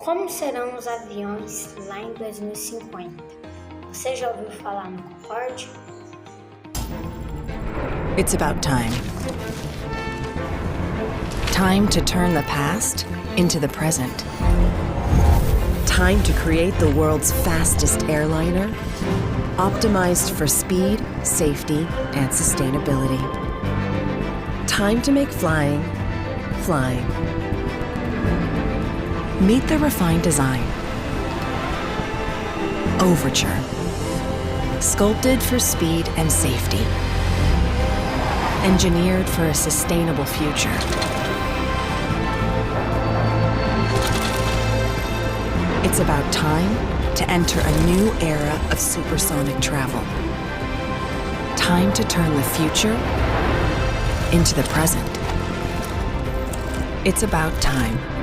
Como serão os aviões lá em 2050? Você já ouviu falar no Concorde? It's about time. Time to turn the past into the present. Time to create the world's fastest airliner, optimized for speed, safety, and sustainability. Time to make flying, flying. Meet the refined design. Overture. Sculpted for speed and safety. Engineered for a sustainable future. It's about time to enter a new era of supersonic travel. Time to turn the future into the present. It's about time.